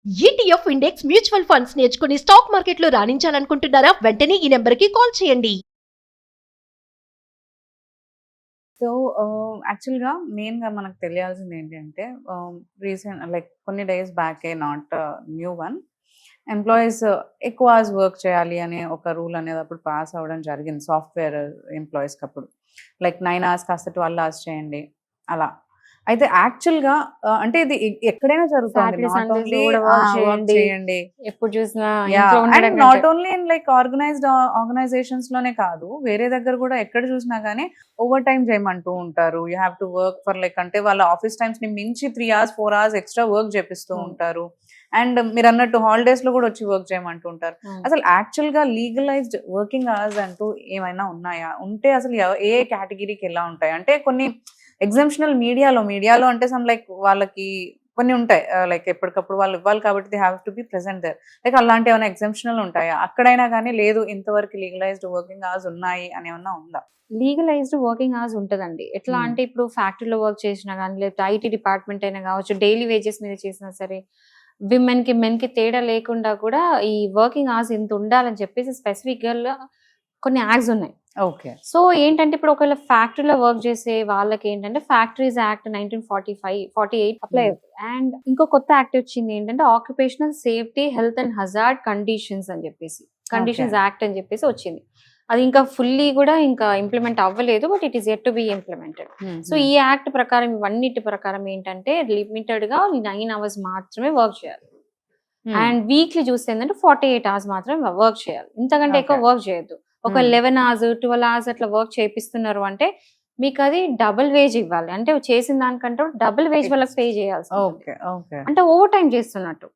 ETF index mutual funds నేర్చుకుని stock మార్కెట్లో రాణించాలనుకుంటున్నారా? వెంటనే ఈ నెంబర్కి కాల్ చేయండి. సో యాక్చువల్‌గా మెయిన్‌గా మనకు తెలియాల్సింది ఏంటంటే రీసెంట్ లైక్ కొన్ని డేస్ బ్యాకే నాట్ న్యూ వన్. ఎంప్లాయీస్ ఎక్కువ అవర్స్ వర్క్ చేయాలి అనే ఒక రూల్ అనేది అప్పుడు పాస్ అవ్వడం జరిగింది సాఫ్ట్‌వేర్ ఎంప్లాయీస్‌కి అప్పుడు. లైక్ 9 అవర్స్ కాస్త 12 అవర్స్ చేయండి అలా. అయితే యాక్చువల్‌గా అంటే ఇది ఎక్కడైనా జరుగుతుంది. సాటర్‌డే, నాట్ సండేస్ ఓన్లీ కూడా వర్క్ వర్క్ చేయండి. చేయండి. ఎప్పుడు చూసినా యాహ్! ఇంట్లో ఉండడం అండ్ నాట్ కంటే. ఓన్లీ ఇన్ లైక్ ఆర్గనైజేషన్స్‌లోనే కాదు. వేరే దగ్గర కూడా ఎక్కడ చూసినా గానీ ఓవర్ టైమ్ చేయమంటూ ఉంటారు. You have to work for like అంటే వాళ్ళ ఆఫీస్ టైమ్స్‌ని మించి 3 అవర్స్, 4 అవర్స్ ఎక్స్‌ట్రా వర్క్ చేపిస్తూ ఉంటారు. అండ్ మీరన్నట్టు హాలిడేస్‌లో కూడా వచ్చి వర్క్ చేయమంటూ ఉంటారు. అసలు యాక్చువల్‌గా లీగలైజ్డ్ వర్కింగ్ అవర్స్ అంటూ ఏమైనా ఉన్నాయా? ఉంటే అసలు ఏ కేటగిరీకి ఎలా ఉంటాయి? అంటే కొన్ని ఎగ్జామ్షనల్ మీడియాలో అంటే సమ్ లైక్ వాళ్ళకి కొన్ని ఉంటాయి. లైక్ ఎప్పటికప్పుడు వాళ్ళు ఇవ్వాలి కాబట్టి they have to be present there. Like అలాంటి ఏమైనా ఎగ్జామ్షనల్ ఉంటాయా? అక్కడైనా గానీ లేదు ఇంతవరకు లీగలైజ్డ్ వర్కింగ్ అవర్స్ ఉన్నాయి అని ఏమన్నా ఉందా? లీగలైజ్డ్ వర్కింగ్ అవర్స్ ఉంటదండి. ఎట్లా అంటే ఇప్పుడు ఫ్యాక్టరీలో వర్క్ చేసినా గానీ, లేకపోతే ఐటీ డిపార్ట్మెంట్ అయినా కావచ్చు, డైలీ వేజెస్ మీద చేసినా సరే, విమెన్ కి మెన్ కి తేడా లేకుండా కూడా ఈ వర్కింగ్ అవర్స్ ఇంత ఉండాలని చెప్పేసి స్పెసిఫిక్‌గా కొన్ని యాక్ట్స్ ఉన్నాయి. ఓకే. సో ఏంటంటే ఇప్పుడు ఒకవేళ ఫ్యాక్టరీలో వర్క్ చేసే వాళ్ళకి ఏంటంటే ఫ్యాక్టరీస్ యాక్ట్ 1945, 48 అప్లై అవుతుంది. అండ్ ఇంకో కొత్త యాక్ట్ వచ్చింది ఏంటంటే occupational safety, health and hazard conditions అని చెప్పేసి, కండిషన్స్ యాక్ట్ అని చెప్పేసి వచ్చింది. అది ఇంకా ఫుల్లీ కూడా ఇంకా ఇంప్లిమెంట్ అవ్వలేదు, but it is yet to be implemented. So ఈ యాక్ట్ ప్రకారం ఇవన్నిటి ప్రకారం ఏంటంటే లిమిటెడ్ గా 9 అవర్స్ మాత్రమే వర్క్ చేయాలి. అండ్ వీక్లీ చూస్తే ఏంటంటే 48 అవర్స్ మాత్రమే వర్క్ చేయాలి. ఇంతకంటే ఎక్కువ వర్క్ చేయొద్దు. ఒక 11 అవర్స్, 12 అవర్స్ అట్లా వర్క్ చేపిస్తున్నారు అంటే మీకు అది డబుల్ వేజ్ ఇవ్వాలి. అంటే చేసిన దానికంటే డబుల్ వేజ్ వాళ్ళకి పే చేయాల్సి ఉంటుంది. అంటే ఓవర్ టైం చేస్తున్నట్టు.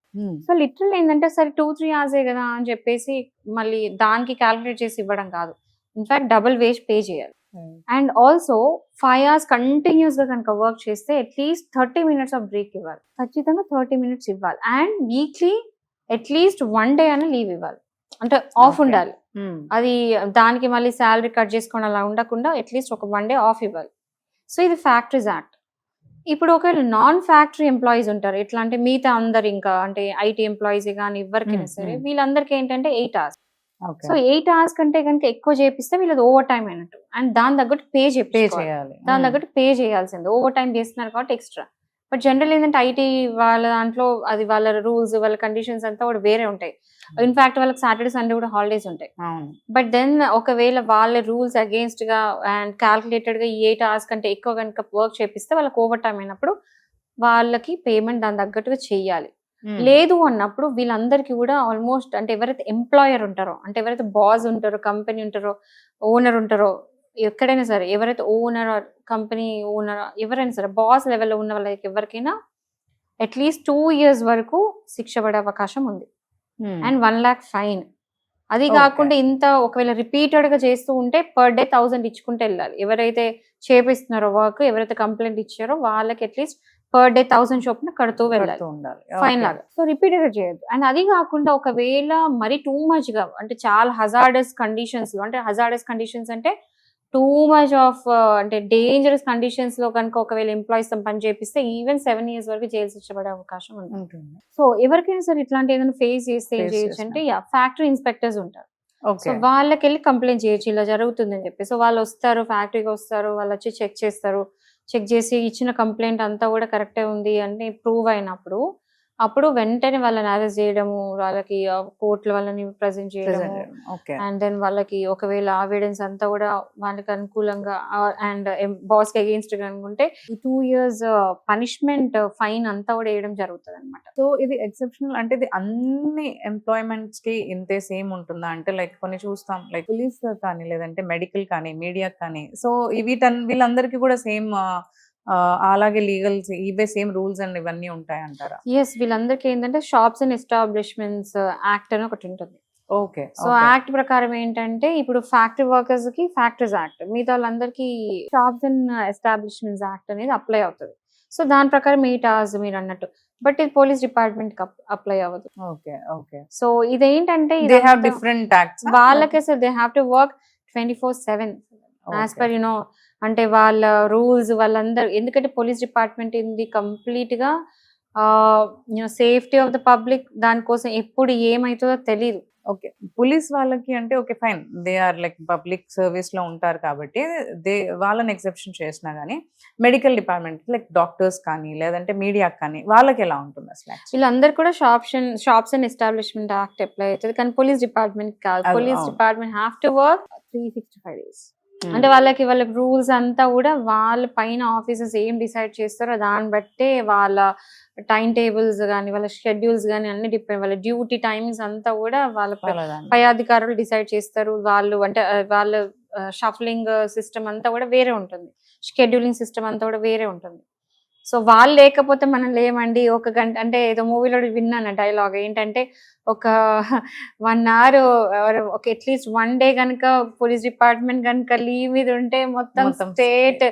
సో లిటరల్ ఏంటంటే సరే 2-3 అవర్సే కదా అని చెప్పేసి మళ్ళీ దానికి క్యాలిక్యులేట్ చేసి ఇవ్వడం కాదు. ఇన్ఫాక్ట్ డబుల్ వేజ్ పే చేయాలి. అండ్ ఆల్సో 5 అవర్స్ కంటిన్యూస్ గా కనుక వర్క్ చేస్తే అట్లీస్ట్ 30 మినిట్స్ ఆఫ్ బ్రేక్ ఇవ్వాలి. ఖచ్చితంగా 30 మినిట్స్ ఇవ్వాలి. అండ్ వీక్లీ అట్లీస్ట్ 1 డే అని లీవ్ ఇవ్వాలి. అంటే ఆఫ్ ఉండాలి. అది దానికి మళ్ళీ శాలరీ కట్ చేసుకోవడం అలా ఉండకుండా అట్లీస్ట్ ఒక 1 డే ఆఫ్ ఇవ్వాలి. సో ఇది ఫ్యాక్టరీస్ యాక్ట్. ఇప్పుడు ఒకవేళ నాన్ ఫ్యాక్టరీ ఎంప్లాయీస్ ఉంటారు. ఎట్లా అంటే మిగతా అందరు ఇంకా అంటే ఐటీ ఎంప్లాయీస్ కానీ ఎవరికైనా సరే వీళ్ళందరికీ ఏంటంటే 8 అవర్స్. సో 8 అవర్స్ కంటే కనుక ఎక్కువ చేపిస్తే వీళ్ళది ఓవర్ టైం అయినట్టు. అండ్ దాని తగ్గట్టు పే చేయాలి. దాని తగ్గట్టు పే చేయాల్సింది. ఓవర్ టైం చేస్తున్నారు కాబట్టి ఎక్స్ట్రా. బట్ జనరల్ ఏంటంటే ఐటీ వాళ్ళ దాంట్లో అది వాళ్ళ రూల్స్, వాళ్ళ కండిషన్స్ అంతా కూడా వేరే ఉంటాయి. ఇన్ఫాక్ట్ వాళ్ళకి సాటర్డే, సండే కూడా హాలిడేస్ ఉంటాయి. బట్ దెన్ ఒకవేళ వాళ్ళ రూల్స్ అగేన్స్ట్ గా అండ్ క్యాల్కులేటెడ్ గా ఈ 8 అవర్స్ కంటే ఎక్కువ కనుక వర్క్ చేపిస్తే వాళ్ళకి ఓవర్ టైం అయినప్పుడు వాళ్ళకి పేమెంట్ దాని తగ్గట్టుగా చెయ్యాలి. లేదు అన్నప్పుడు వీళ్ళందరికీ కూడా ఆల్మోస్ట్ అంటే ఎవరైతే ఎంప్లాయర్ ఉంటారో, అంటే ఎవరైతే బాస్ ఉంటారో, కంపెనీ ఉంటారో, ఓనర్ ఉంటారో, ఎక్కడైనా సరే ఎవరైతే ఓనర్, కంపెనీ ఓనర్ ఎవరైనా సరే బాస్ లెవెల్లో ఉన్న వాళ్ళకి ఎవరికైనా అట్లీస్ట్ 2 years వరకు శిక్ష పడే అవకాశం ఉంది. And 1 lakh fine. అది కాకుండా ఇంత ఒకవేళ రిపీటెడ్ గా చేస్తూ ఉంటే పర్ డే 1000 ఇచ్చుకుంటే వెళ్ళాలి. ఎవరైతే చేపిస్తున్నారో వర్క్, ఎవరైతే కంప్లైంట్ ఇచ్చారో వాళ్ళకి అట్లీస్ట్ పర్ డే 1000 చొప్పున కడుతూ వెళ్ళాలి ఫైన్ లాగా. సో రిపీటెడ్ గా చేయొద్దు. అండ్ అది కాకుండా ఒకవేళ మరి టూ మచ్ గా అంటే చాలా హజార్డస్ కండిషన్స్ లో, అంటే హజార్డస్ కండిషన్స్ అంటే టూ మచ్ ఆఫ్ అంటే డేంజరస్ కండిషన్స్ లో కనుక ఒకవేళ ఎంప్లాయీస్ పని చేపిస్తే ఈవెన్ 7 years వరకు జైలు శిక్ష పడే అవకాశం ఉంటుంది. సో ఎవరికైనా సరే ఇట్లాంటి ఏదైనా ఫేస్ చేస్తే ఏం చేయొచ్చు అంటే ఫ్యాక్టరీ ఇన్స్పెక్టర్స్ ఉంటారు. సో వాళ్ళకి వెళ్ళి కంప్లైంట్ చేయొచ్చు ఇలా జరుగుతుందని చెప్పి. సో వాళ్ళు వస్తారు, ఫ్యాక్టరీకి వస్తారు, వాళ్ళు వచ్చి చెక్ చేస్తారు. చెక్ చేసి ఇచ్చిన కంప్లైంట్ అంతా కూడా కరెక్టే ఉంది అని ప్రూవ్ అయినప్పుడు అప్పుడు వెంటనే వాళ్ళని అరెస్ట్ చేయడము, వాళ్ళకి కోర్టుల వాళ్ళని ప్రజెంట్ చేయడము, అండ్ దెన్ వాళ్ళకి ఒకవేళ ఎవిడెన్స్ అంతా కూడా వాళ్ళకి అనుకూలంగా అండ్ బాస్ కి అగేన్స్ట్ గా అనుకుంటే 2 years పనిష్మెంట్ ఫైన్ అంతా కూడా వేయడం జరుగుతుంది అనమాట. సో ఇది ఎక్సెప్షనల్ అంటే ఇది అన్ని ఎంప్లాయ్మెంట్స్ కి ఇంతే సేమ్ ఉంటుందా? అంటే లైక్ కొన్ని చూస్తాం లైక్ పోలీస్ కానీ లేదంటే మెడికల్ కానీ మీడియా కానీ సో వీళ్ళందరికీ కూడా సేమ్ అలాగే లీగల్స్ ఇవే సేమ్ రూల్స్ అండ్ ఇవన్నీ ఉంటాయి అంటారా? ఎస్, వీళ్ళందరికీ ఏంటంటే షాప్స్ అండ్ ఎస్టాబ్లిష్మెంట్స్ యాక్ట్ అని ఒకటి ఉంటుంది. ఓకే. సో యాక్ట్ ప్రకారం ఏంటంటే ఇప్పుడు ఫ్యాక్టరీ వర్కర్స్ కి ఫ్యాక్టరీస్ యాక్ట్, మిగతా వాళ్ళందరికీ షాప్స్ అండ్ ఎస్టాబ్లిష్మెంట్స్ యాక్ట్ అనేది అప్లై అవుతుంది. సో దాని ప్రకారం 8 hours మీరు అన్నట్టు. బట్ ఇది పోలీస్ డిపార్ట్మెంట్ కి అప్లై అవ్వదు. సో ఇదేంటంటే డిఫరెంట్ యాక్ట్స్ వాళ్ళకి అసలు they have to work 24/7 as per అంటే వాళ్ళ రూల్స్ వాళ్ళందరూ. ఎందుకంటే పోలీస్ డిపార్ట్మెంట్ ఇది కంప్లీట్ గా సేఫ్టీ ఆఫ్ ద పబ్లిక్, దానికోసం ఎప్పుడు ఏమవుతుందో తెలియదు. ఓకే, పోలీస్ వాళ్ళకి అంటే okay fine, they are like public service లో ఉంటారు కాబట్టి వాళ్ళని ఎక్సెప్షన్ చేసినా గానీ మెడికల్ డిపార్ట్మెంట్ లైక్ డాక్టర్స్ కానీ లేదంటే మీడియాకి కానీ వాళ్ళకి ఎలా ఉంటుంది అసలు? వీళ్ళందరూ కూడా shops and establishment act apply అవుతుంది, కానీ పోలీస్ డిపార్ట్మెంట్ కాదు. అది పోలీస్ అవును. Department have to work 365 days. అంటే వాళ్ళ రూల్స్ అంతా కూడా వాళ్ళ పైన ఆఫీసర్స్ ఏం డిసైడ్ చేస్తారో దాన్ని బట్టే వాళ్ళ టైం టేబుల్స్ కానీ వాళ్ళ షెడ్యూల్స్ కానీ అన్ని డిపెండ్, వాళ్ళ డ్యూటీ టైమింగ్స్ అంతా కూడా వాళ్ళ పై అధికారులు డిసైడ్ చేస్తారు. వాళ్ళు అంటే వాళ్ళ షఫలింగ్ సిస్టమ్ అంతా కూడా వేరే ఉంటుంది, షెడ్యూలింగ్ సిస్టమ్ అంతా కూడా వేరే ఉంటుంది. సో వాళ్ళు లేకపోతే మనం లేమండి. 1 గంట అంటే ఏదో మూవీలో విన్నాను డైలాగ్ ఏంటంటే, ఒక 1 hour ఒక అట్లీస్ట్ 1 day కనుక పోలీస్ డిపార్ట్మెంట్ కనుక లీవ్ మీద ఉంటే మొత్తం స్టేట్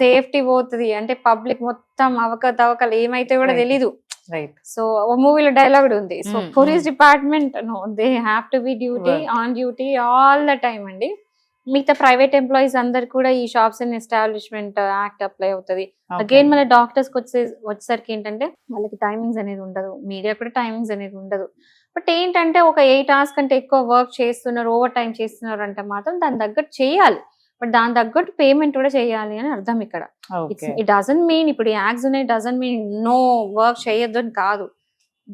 సేఫ్టీ పోతుంది. అంటే పబ్లిక్ మొత్తం అవకతవకలు ఏమైతే కూడా తెలీదు. రైట్. సో ఓ మూవీలో డైలాగ్ కూడా ఉంది. సో పోలీస్ డిపార్ట్మెంట్ నో, they have to be on duty all the time అండి. మిగతా ప్రైవేట్ ఎంప్లాయీస్ అందరు కూడా ఈ shops and establishment act apply అవుతుంది. అగైన్ మన డాక్టర్స్ వచ్చేసరికి ఏంటంటే వాళ్ళకి టైమింగ్స్ అనేది ఉండదు, మీడియా కూడా టైమింగ్స్ అనేది ఉండదు. బట్ ఏంటంటే ఒక 8 hours కంటే ఎక్కువ వర్క్ చేస్తున్నారు, ఓవర్ టైం చేస్తున్నారు అంటే మాత్రం దాని తగ్గట్టు చేయాలి. బట్ దాని తగ్గట్టు పేమెంట్ కూడా చేయాలి అని అర్థం ఇక్కడ. ఇట్ డజంట్ మీన్ ఇప్పుడు ఈ యాక్ట్స్ ఉన్నాయి డజంట్ మీన్ నో వర్క్ చేయొద్దు అని కాదు.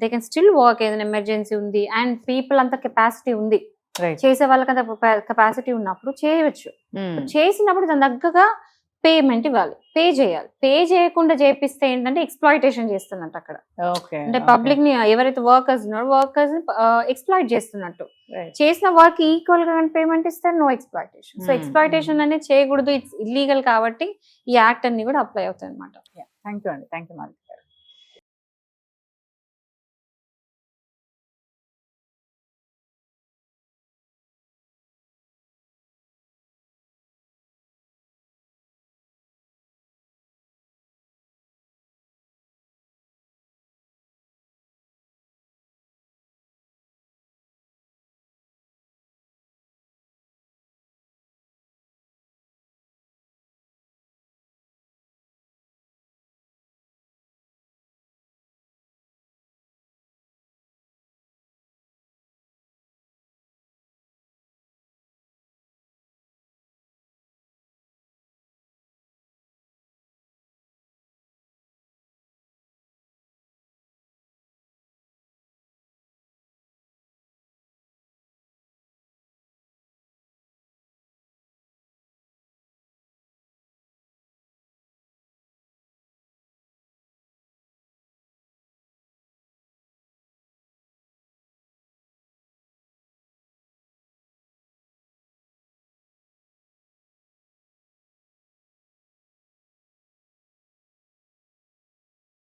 దే కెన్ స్టిల్ వర్క్, ఏదైనా ఎమర్జెన్సీ ఉంది అండ్ పీపుల్ అంత కెపాసిటీ ఉంది, చేసే వాళ్ళకి అంత కెపాసిటీ ఉన్నప్పుడు చేయవచ్చు. చేసినప్పుడు దాని తగ్గగా పేమెంట్ ఇవ్వాలి, పే చేయాలి. పే చేయకుండా చేపిస్తే ఏంటంటే ఎక్స్ప్లాయిటేషన్ చేస్తున్నట్టు అక్కడ. అంటే పబ్లిక్ ని ఎవరైతే వర్కర్స్ ఉన్నారో వర్కర్స్ ని ఎక్స్ప్లాయిట్ చేస్తున్నట్టు. చేసిన వర్క్ ఈక్వల్ గా పేమెంట్ ఇస్తే నో ఎక్స్ప్లాయిటేషన్. సో ఎక్స్ప్లాయిటేషన్ అనేది చేయకూడదు, ఇట్స్ ఇల్లీగల్. కాబట్టి ఈ యాక్ట్ అన్ని కూడా అప్లై అవుతాయి అనమాట. థ్యాంక్ యూ అండి, థ్యాంక్ యూ.